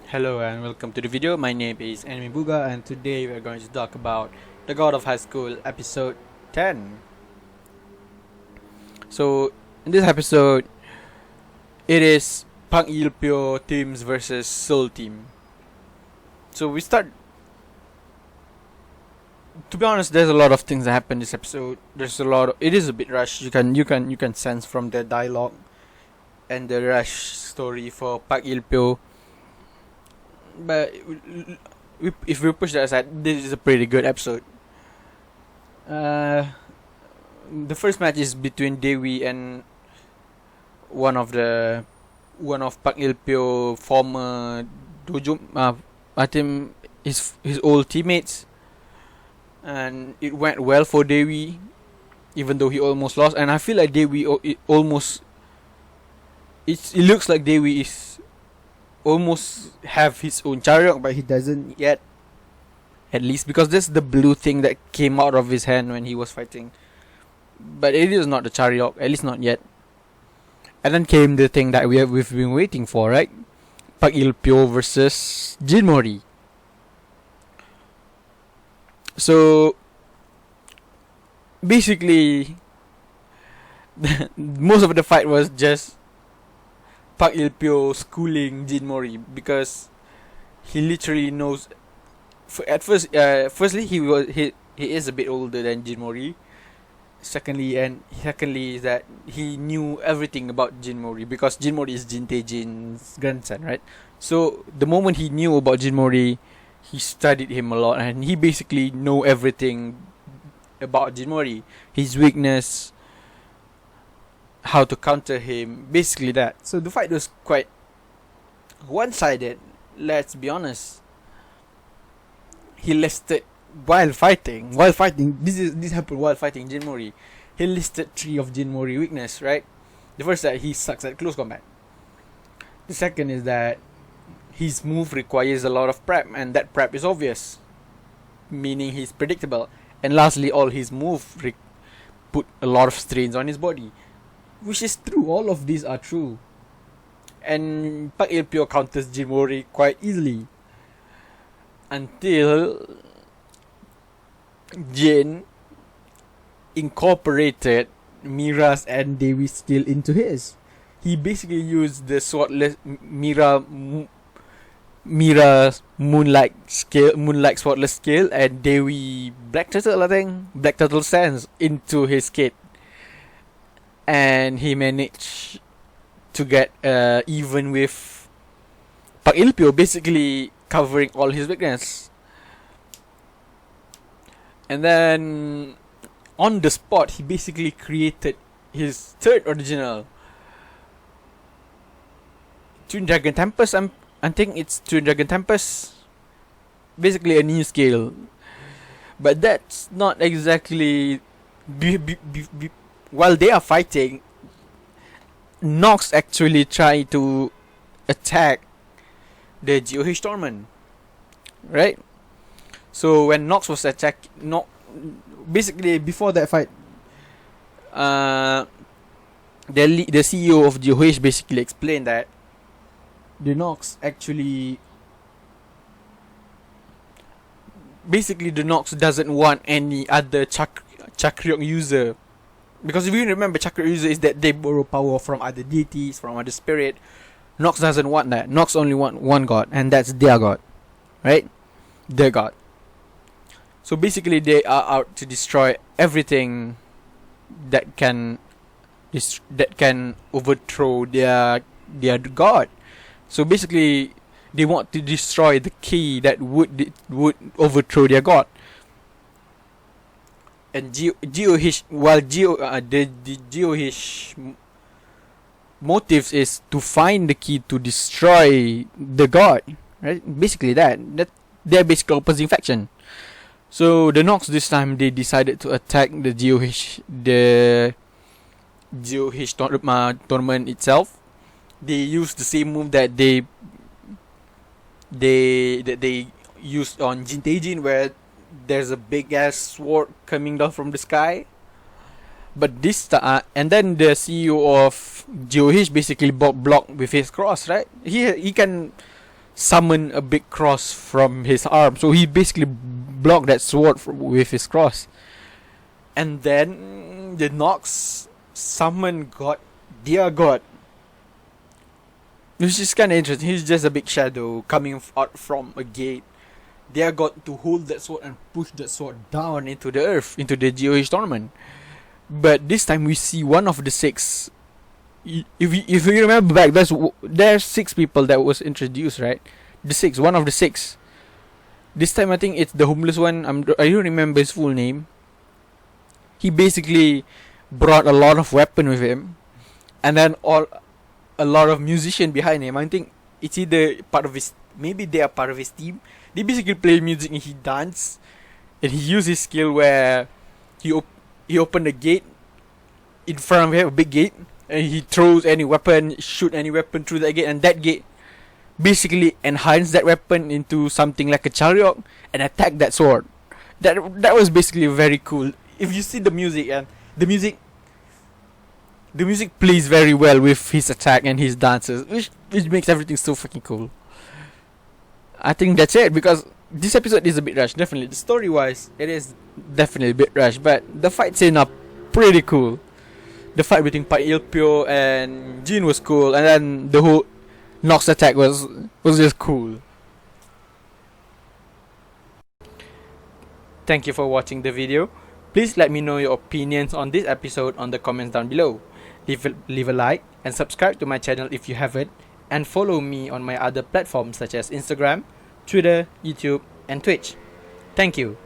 Hello and welcome to the video. My name is AnimeBuuga and today we're going to talk about The God of High School episode 10. So in this episode, it is Park Ilpyo teams versus Seoul team. So we start. To be honest, there's a lot of things that happen this episode. It is a bit rushed. You can sense from the dialogue and the rush story for Park Ilpyo. But if we push that aside, this is a pretty good episode. The first match is between Dewi and one of Park Ilpyo former dojo. I think his old teammates, and it went well for Dewi, even though he almost lost. And I feel like Dewi almost. It looks like Dewi is almost have his own chariot, but he doesn't yet. At least because that's the blue thing that came out of his hand when he was fighting. But it is not the chariot, at least not yet. And then came the thing that we've been waiting for, right? Park Ilpyo versus Jinmori. So basically, most of the fight was just Park Ilpyo schooling Jinmori because he literally knows. Firstly, he is a bit older than Jinmori. Secondly is that he knew everything about Jinmori because Jinmori is Jin Tae-jin's grandson, right? So the moment he knew about Jinmori, he studied him a lot, and he basically know everything about Jinmori, his weakness, how to counter him, basically that. So the fight was quite one-sided, let's be honest. He listed while fighting. This happened while fighting Jinmori. He listed 3 of Jinmori weakness, right? The first that he sucks at close combat. The second is that his move requires a lot of prep, and that prep is obvious, meaning he's predictable. And lastly, all his move put a lot of strains on his body, which is true. All of these are true. And Park Ilpyo counters Jinmori quite easily. Until Jin incorporated Mira's and Dewi's skill into his. He basically used the swordless Mira's moonlight swordless skill and Dewi Black Turtle Sands into his kit. And he managed to get even with Park Ilpyo, basically covering all his weakness. And then on the spot, he basically created his third original Twin Dragon Tempest. I think it's Twin Dragon Tempest, basically a new skill. But that's not exactly while they are fighting, Nox actually tried to attack the GOH Torment, right? So when Nox was basically before that fight, the CEO of GOH basically explained that the Nox doesn't want any other Chakryok user. Because if you remember, Chakra user is that they borrow power from other deities, from other spirit. Nox doesn't want that. Nox only want one god, and that's their god, right? Their god. So basically, they are out to destroy everything that can overthrow their god. So basically, they want to destroy the key that would overthrow their god. And GOH, while the GOH motives is to find the key to destroy the god, right? Basically that they're basically opposing faction. So the Nox this time, they decided to attack the GOH tournament itself. They used the same move that they used on Jin Tae-jin, where there's a big ass sword coming down from the sky. But this time, and then the CEO of GOH basically blocked with his cross, right? He can summon a big cross from his arm. So he basically blocked that sword with his cross. And then the Nox summon their god. Which is kind of interesting. He's just a big shadow coming out from a gate. Their god to hold that sword and push that sword down into the earth, into the GOH tournament. But this time we see one of the 6. If you remember back, there's 6 people that was introduced, right? One of the 6. This time I think it's the homeless one. I don't remember his full name. He basically brought a lot of weapon with him, and then a lot of musician behind him. I think it's either maybe they are part of his team. They basically play music and he dance, and he used his skill where he opened a gate in front of him, a big gate, and he throws any weapon, shoot any weapon through that gate, and that gate basically enhanced that weapon into something like a chariot and attack that sword. That was basically very cool. If you see the music, and the music plays very well with his attack and his dances, which makes everything so fucking cool. I think that's it, because this episode is a bit rushed. Definitely, the story wise, it is definitely a bit rushed, but the fight scene are pretty cool. The fight between Park Ilpyo and Jin was cool, and then the whole Nox attack was just cool. Thank you for watching the video. Please let me know your opinions on this episode on the comments down below. Leave a like and subscribe to my channel if you haven't, and follow me on my other platforms such as Instagram, Twitter, YouTube, and Twitch. Thank you.